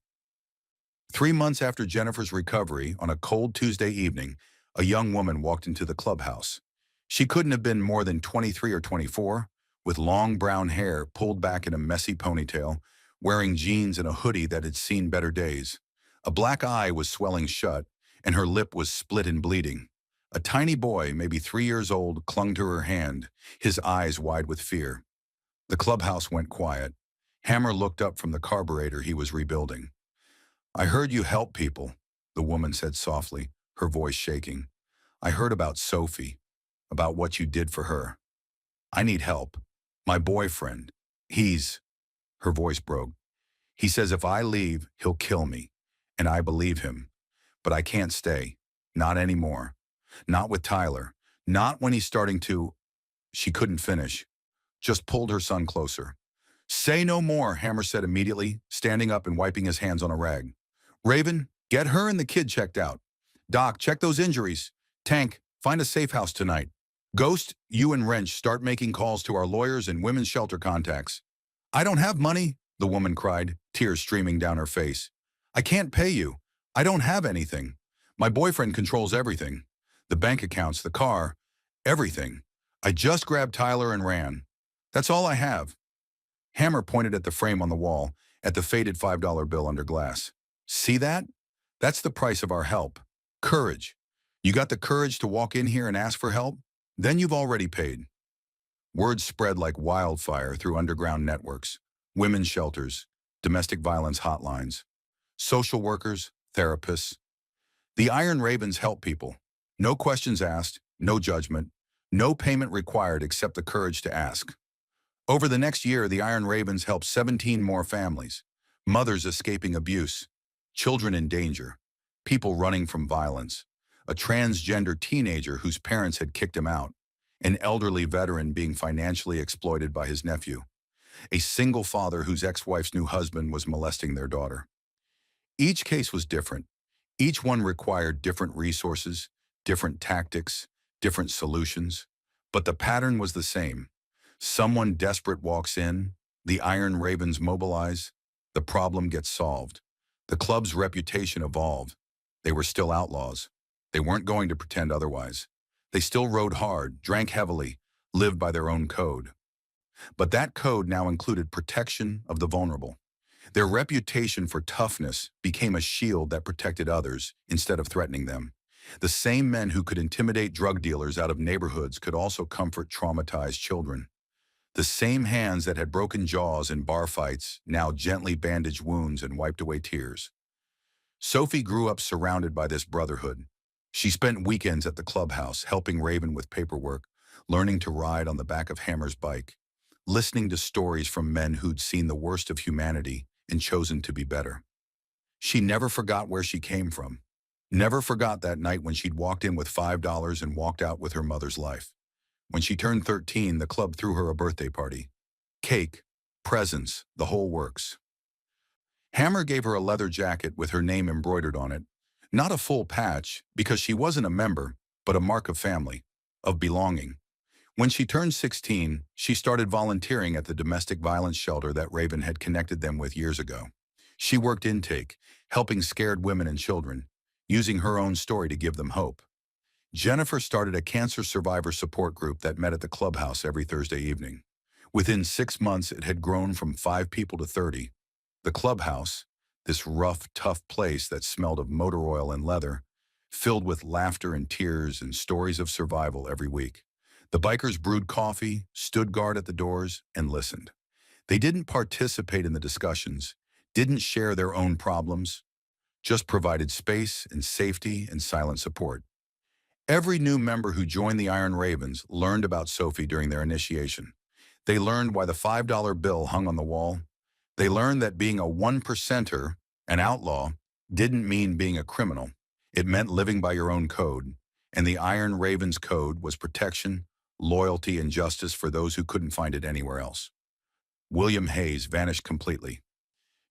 3 months after Jennifer's recovery, on a cold Tuesday evening, a young woman walked into the clubhouse. She couldn't have been more than 23 or 24, with long brown hair pulled back in a messy ponytail, wearing jeans and a hoodie that had seen better days. A black eye was swelling shut, and her lip was split and bleeding. A tiny boy, maybe 3 years old, clung to her hand, his eyes wide with fear. The clubhouse went quiet. Hammer looked up from the carburetor he was rebuilding. I heard you help people, the woman said softly, her voice shaking. I heard about Sophie, about what you did for her. I need help. My boyfriend, her voice broke. He says if I leave, he'll kill me, and I believe him. But I can't stay, not anymore. Not with Tyler, not when he's starting to. She couldn't finish, just pulled her son closer. Say no more, Hammer said immediately, standing up and wiping his hands on a rag. Raven, get her and the kid checked out. Doc, check those injuries. Tank, find a safe house tonight. Ghost, you and Wrench start making calls to our lawyers and women's shelter contacts. I don't have money, the woman cried, tears streaming down her face. I can't pay you. I don't have anything. My boyfriend controls everything. The bank accounts, the car, everything. I just grabbed Tyler and ran. That's all I have. Hammer pointed at the frame on the wall, at the faded $5 bill under glass. See that? That's the price of our help. Courage. You got the courage to walk in here and ask for help? Then you've already paid. Words spread like wildfire through underground networks, women's shelters, domestic violence hotlines, social workers, therapists. The Iron Ravens help people. No questions asked, no judgment, no payment required except the courage to ask. Over the next year, the Iron Ravens helped 17 more families, mothers escaping abuse, children in danger, people running from violence, a transgender teenager whose parents had kicked him out, an elderly veteran being financially exploited by his nephew, a single father whose ex-wife's new husband was molesting their daughter. Each case was different. Each one required different resources, different tactics, different solutions, but the pattern was the same. Someone desperate walks in, the Iron Ravens mobilize, the problem gets solved. The club's reputation evolved. They were still outlaws. They weren't going to pretend otherwise. They still rode hard, drank heavily, lived by their own code. But that code now included protection of the vulnerable. Their reputation for toughness became a shield that protected others instead of threatening them. The same men who could intimidate drug dealers out of neighborhoods could also comfort traumatized children. The same hands that had broken jaws in bar fights now gently bandaged wounds and wiped away tears. Sophie grew up surrounded by this brotherhood. She spent weekends at the clubhouse, helping Raven with paperwork, learning to ride on the back of Hammer's bike, listening to stories from men who'd seen the worst of humanity and chosen to be better. She never forgot where she came from, never forgot that night when she'd walked in with $5 and walked out with her mother's life. When she turned 13, the club threw her a birthday party. Cake, presents, the whole works. Hammer gave her a leather jacket with her name embroidered on it. Not a full patch, because she wasn't a member, but a mark of family, of belonging. When she turned 16, she started volunteering at the domestic violence shelter that Raven had connected them with years ago. She worked intake, helping scared women and children, using her own story to give them hope. Jennifer started a cancer survivor support group that met at the clubhouse every Thursday evening. Within 6 months, it had grown from 5 people to 30. The clubhouse, this rough, tough place that smelled of motor oil and leather, filled with laughter and tears and stories of survival every week. The bikers brewed coffee, stood guard at the doors, and listened. They didn't participate in the discussions, didn't share their own problems, just provided space and safety and silent support. Every new member who joined the Iron Ravens learned about Sophie during their initiation. They learned why the $5 bill hung on the wall. They learned that being a one percenter, an outlaw, didn't mean being a criminal. It meant living by your own code. And the Iron Ravens code was protection, loyalty, and justice for those who couldn't find it anywhere else. William Hayes vanished completely.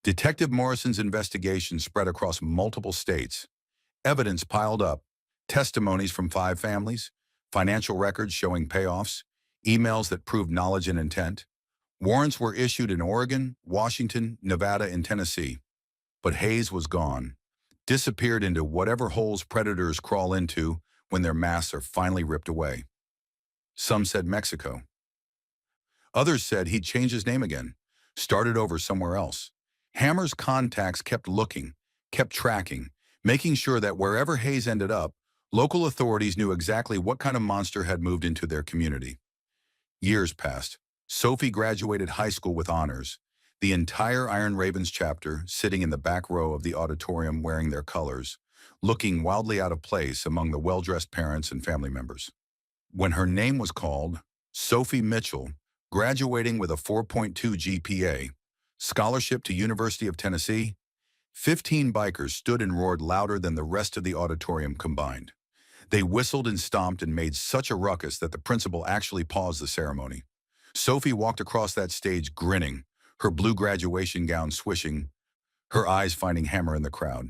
Detective Morrison's investigation spread across multiple states. Evidence piled up, testimonies from 5 families, financial records showing payoffs, emails that proved knowledge and intent. Warrants were issued in Oregon, Washington, Nevada, and Tennessee. But Hayes was gone, disappeared into whatever holes predators crawl into when their masks are finally ripped away. Some said Mexico. Others said he'd changed his name again, started over somewhere else. Hammer's contacts kept looking, kept tracking, making sure that wherever Hayes ended up, local authorities knew exactly what kind of monster had moved into their community. Years passed. Sophie graduated high school with honors. The entire Iron Ravens chapter sitting in the back row of the auditorium wearing their colors, looking wildly out of place among the well-dressed parents and family members. When her name was called, Sophie Mitchell, graduating with a 4.2 GPA, scholarship to University of Tennessee, 15 bikers stood and roared louder than the rest of the auditorium combined. They whistled and stomped and made such a ruckus that the principal actually paused the ceremony. Sophie walked across that stage grinning, her blue graduation gown swishing, her eyes finding Hammer in the crowd.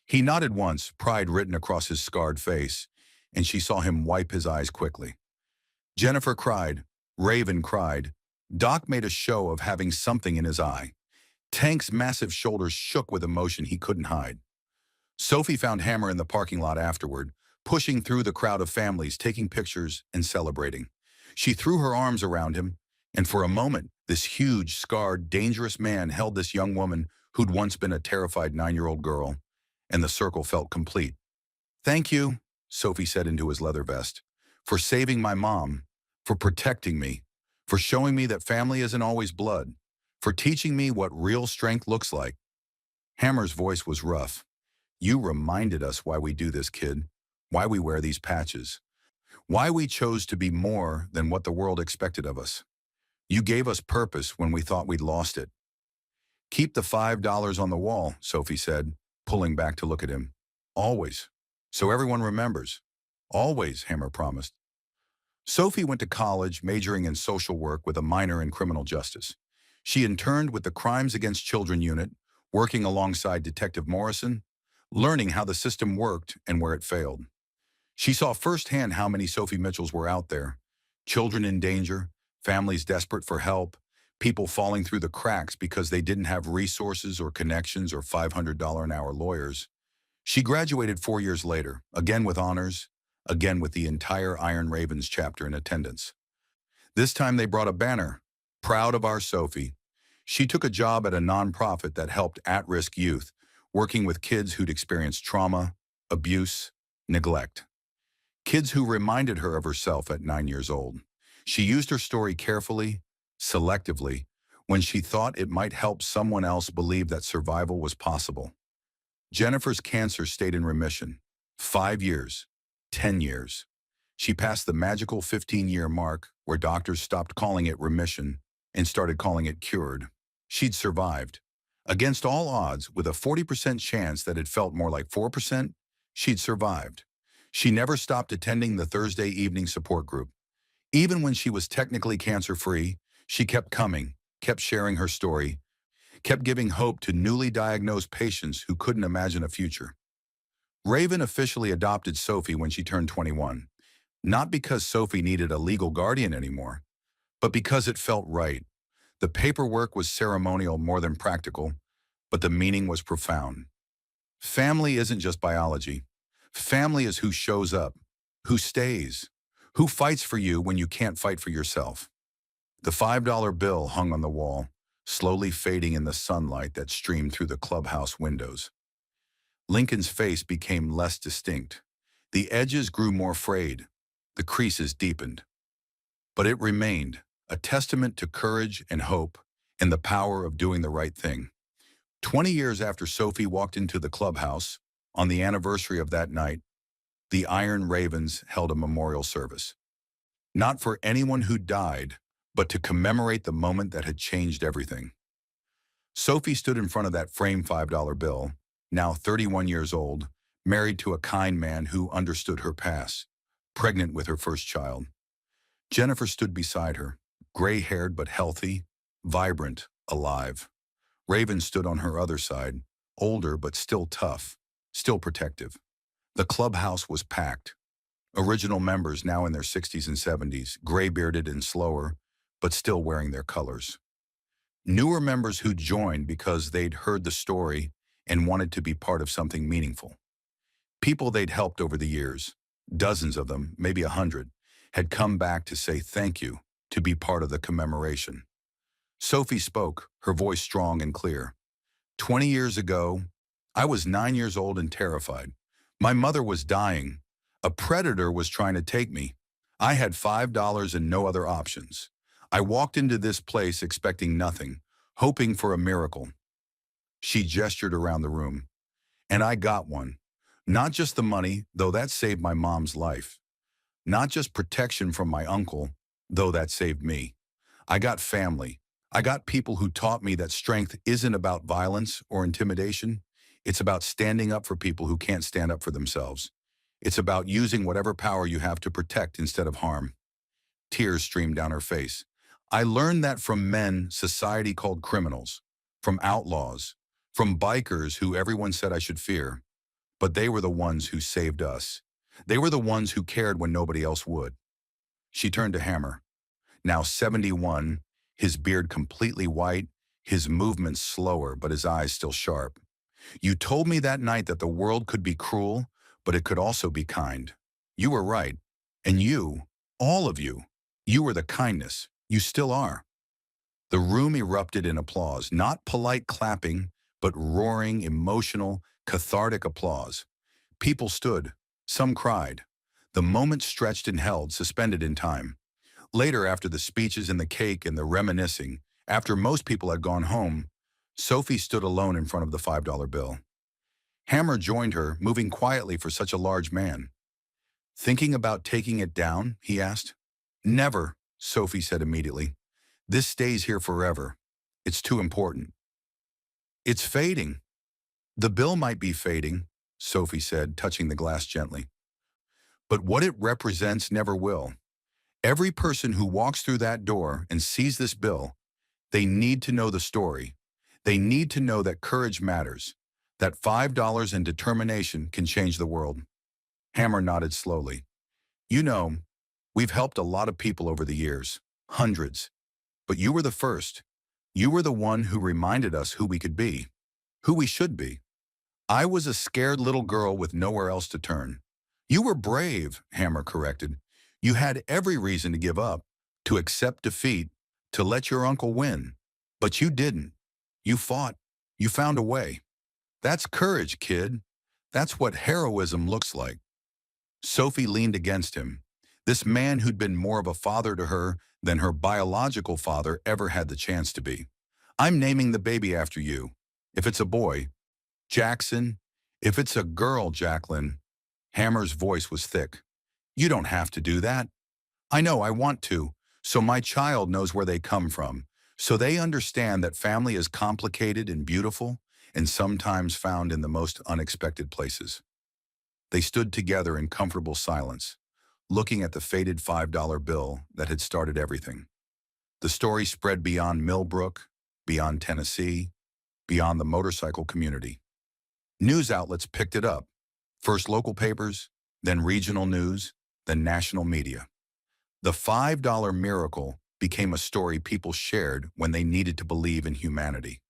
He nodded once, pride written across his scarred face, and she saw him wipe his eyes quickly. Jennifer cried. Raven cried. Doc made a show of having something in his eye. Tank's massive shoulders shook with emotion he couldn't hide. Sophie found Hammer in the parking lot afterward, pushing through the crowd of families, taking pictures and celebrating. She threw her arms around him, and for a moment, this huge, scarred, dangerous man held this young woman who'd once been a terrified 9-year-old girl, and the circle felt complete. "Thank you," Sophie said into his leather vest, "for saving my mom, for protecting me, for showing me that family isn't always blood, for teaching me what real strength looks like." Hammer's voice was rough. "You reminded us why we do this, kid, why we wear these patches, why we chose to be more than what the world expected of us. You gave us purpose when we thought we'd lost it." "Keep the $5 on the wall," Sophie said, pulling back to look at him. "Always. So everyone remembers." "Always," Hammer promised. Sophie went to college, majoring in social work with a minor in criminal justice. She interned with the Crimes Against Children unit, working alongside Detective Morrison, learning how the system worked and where it failed. She saw firsthand how many Sophie Mitchells were out there. Children in danger, families desperate for help, people falling through the cracks because they didn't have resources or connections or $500 an hour lawyers. She graduated 4 years later, again with honors, again with the entire Iron Ravens chapter in attendance. This time they brought a banner, "Proud of our Sophie." She took a job at a nonprofit that helped at-risk youth, working with kids who'd experienced trauma, abuse, neglect. Kids who reminded her of herself at 9 years old. She used her story carefully, selectively, when she thought it might help someone else believe that survival was possible. Jennifer's cancer stayed in remission. 5 years, 10 years. She passed the magical 15-year mark where doctors stopped calling it remission and started calling it cured. She'd survived. Against all odds, with a 40% chance that it felt more like 4%, she'd survived. She never stopped attending the Thursday evening support group. Even when she was technically cancer-free, she kept coming, kept sharing her story, kept giving hope to newly diagnosed patients who couldn't imagine a future. Raven officially adopted Sophie when she turned 21, not because Sophie needed a legal guardian anymore, but because it felt right. The paperwork was ceremonial more than practical, but the meaning was profound. Family isn't just biology. Family is who shows up, Who stays? Who fights for you when you can't fight for yourself? The $5 bill hung on the wall, slowly fading in the sunlight that streamed through the clubhouse windows. Lincoln's face became less distinct. The edges grew more frayed. The creases deepened. But it remained, a testament to courage and hope and the power of doing the right thing. 20 years after Sophie walked into the clubhouse, on the anniversary of that night, the Iron Ravens held a memorial service. Not for anyone who died, but to commemorate the moment that had changed everything. Sophie stood in front of that framed $5 bill, now 31 years old, married to a kind man who understood her past, pregnant with her first child. Jennifer stood beside her, gray-haired but healthy, vibrant, alive. Raven stood on her other side, older but still tough, still protective. The clubhouse was packed. Original members now in their 60s and 70s, gray-bearded and slower, but still wearing their colors. Newer members who joined because they'd heard the story and wanted to be part of something meaningful. People they'd helped over the years, dozens of them, maybe 100, had come back to say thank you, to be part of the commemoration. Sophie spoke, her voice strong and clear. 20 years ago, I was 9 years old and terrified. My mother was dying. A predator was trying to take me. I had $5 and no other options. I walked into this place expecting nothing, hoping for a miracle. She gestured around the room. And I got one. Not just the money, though that saved my mom's life. Not just protection from my uncle, though that saved me. I got family. I got people who taught me that strength isn't about violence or intimidation. It's about standing up for people who can't stand up for themselves. It's about using whatever power you have to protect instead of harm. Tears streamed down her face. I learned that from men society called criminals, from outlaws, from bikers who everyone said I should fear. But they were the ones who saved us. They were the ones who cared when nobody else would. She turned to Hammer, now 71, his beard completely white, his movements slower, but his eyes still sharp. You told me that night that the world could be cruel, but it could also be kind. You were right. And you, all of you were the kindness. You still are. The room erupted in applause, not polite clapping, but roaring, emotional, cathartic applause. People stood. Some cried. The moment stretched and held, suspended in time. Later, after the speeches and the cake and the reminiscing, after most people had gone home, Sophie stood alone in front of the $5 bill. Hammer joined her, moving quietly for such a large man. Thinking about taking it down? He asked. Never, Sophie said immediately. This stays here forever. It's too important. It's fading. The bill might be fading, Sophie said, touching the glass gently. But what it represents never will. Every person who walks through that door and sees this bill, they need to know the story. They need to know that courage matters, that $5 and determination can change the world. Hammer nodded slowly. You know, we've helped a lot of people over the years, hundreds. But you were the first. You were the one who reminded us who we could be, who we should be. I was a scared little girl with nowhere else to turn. You were brave, Hammer corrected. You had every reason to give up, to accept defeat, to let your uncle win. But you didn't. You fought. You found a way. That's courage, kid. That's what heroism looks like. Sophie leaned against him. This man who'd been more of a father to her than her biological father ever had the chance to be. I'm naming the baby after you. If it's a boy, Jackson. If it's a girl, Jacqueline. Hammer's voice was thick. You don't have to do that. I know I want to, so my child knows where they come from, so they understand that family is complicated and beautiful and sometimes found in the most unexpected places. They stood together in comfortable silence, looking at the faded $5 bill that had started everything. The story spread beyond Millbrook, beyond Tennessee, beyond the motorcycle community. News outlets picked it up, first local papers, then regional news, then national media. The $5 miracle became a story people shared when they needed to believe in humanity,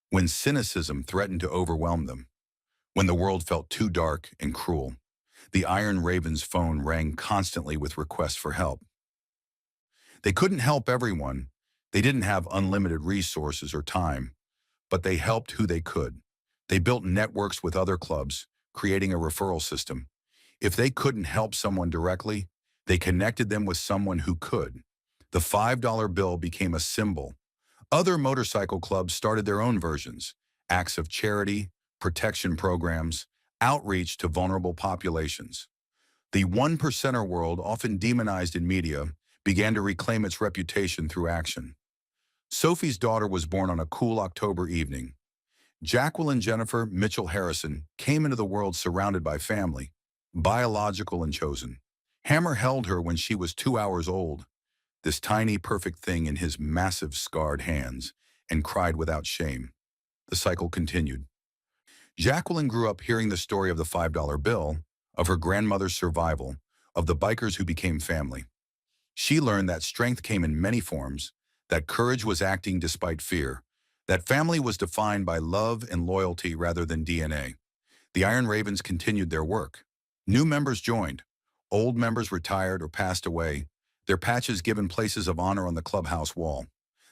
when cynicism threatened to overwhelm them, when the world felt too dark and cruel. The Iron Raven's phone rang constantly with requests for help. They couldn't help everyone. They didn't have unlimited resources or time, but they helped who they could. They built networks with other clubs, creating a referral system. If they couldn't help someone directly, they connected them with someone who could. The $5 bill became a symbol. Other motorcycle clubs started their own versions, acts of charity, protection programs, outreach to vulnerable populations. The one percenter world, often demonized in media, began to reclaim its reputation through action. Sophie's daughter was born on a cool October evening. Jacqueline Jennifer Mitchell Harrison came into the world surrounded by family, biological and chosen. Hammer held her when she was 2 hours old, this tiny perfect thing in his massive scarred hands, and cried without shame. The cycle continued. Jacqueline grew up hearing the story of the $5 bill, of her grandmother's survival, of the bikers who became family. She learned that strength came in many forms, that courage was acting despite fear, that family was defined by love and loyalty rather than DNA. The Iron Ravens continued their work. New members joined. Old members retired or passed away, their patches given places of honor on the clubhouse wall.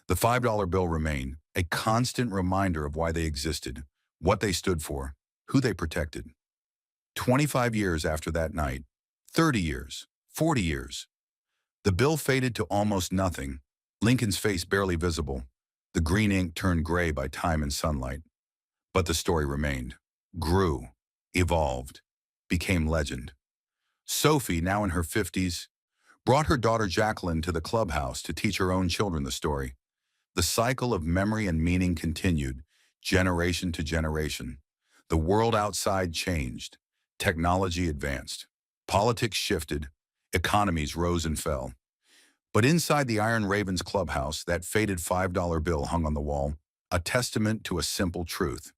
The $5 bill remained, a constant reminder of why they existed, what they stood for, who they protected. 25 years after that night, 30 years, 40 years. The bill faded to almost nothing, Lincoln's face barely visible, the green ink turned gray by time and sunlight. But the story remained, grew, evolved, became legend. Sophie, now in her 50s, brought her daughter Jacqueline to the clubhouse to teach her own children the story. The cycle of memory and meaning continued, generation to generation. The world outside changed. Technology advanced. Politics shifted. Economies rose and fell. But inside the Iron Ravens clubhouse, that faded $5 bill hung on the wall, a testament to a simple truth.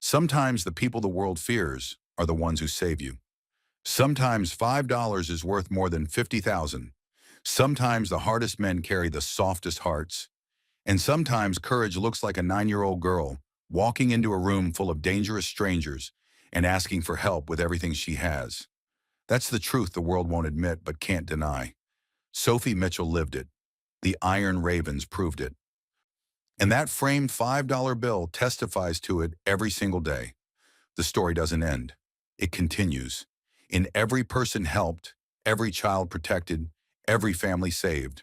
Sometimes the people the world fears are the ones who save you. Sometimes $5 is worth more than 50,000. Sometimes the hardest men carry the softest hearts. And sometimes courage looks like a 9-year-old girl walking into a room full of dangerous strangers and asking for help with everything she has. That's the truth the world won't admit but can't deny. Sophie Mitchell lived it. The Iron Ravens proved it. And that framed $5 bill testifies to it every single day. The story doesn't end. It continues. In every person helped, every child protected, every family saved.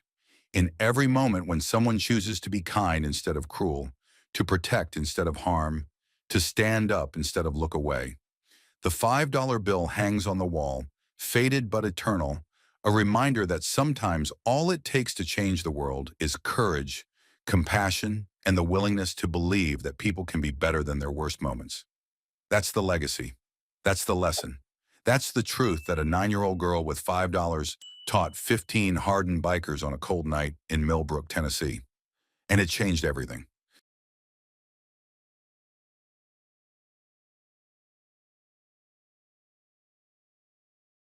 In every moment when someone chooses to be kind instead of cruel, to protect instead of harm, to stand up instead of look away. The $5 bill hangs on the wall, faded but eternal, a reminder that sometimes all it takes to change the world is courage, compassion, and the willingness to believe that people can be better than their worst moments. That's the legacy. That's the lesson. That's the truth that a 9-year-old girl with $5 taught 15 hardened bikers on a cold night in Millbrook, Tennessee. And it changed everything.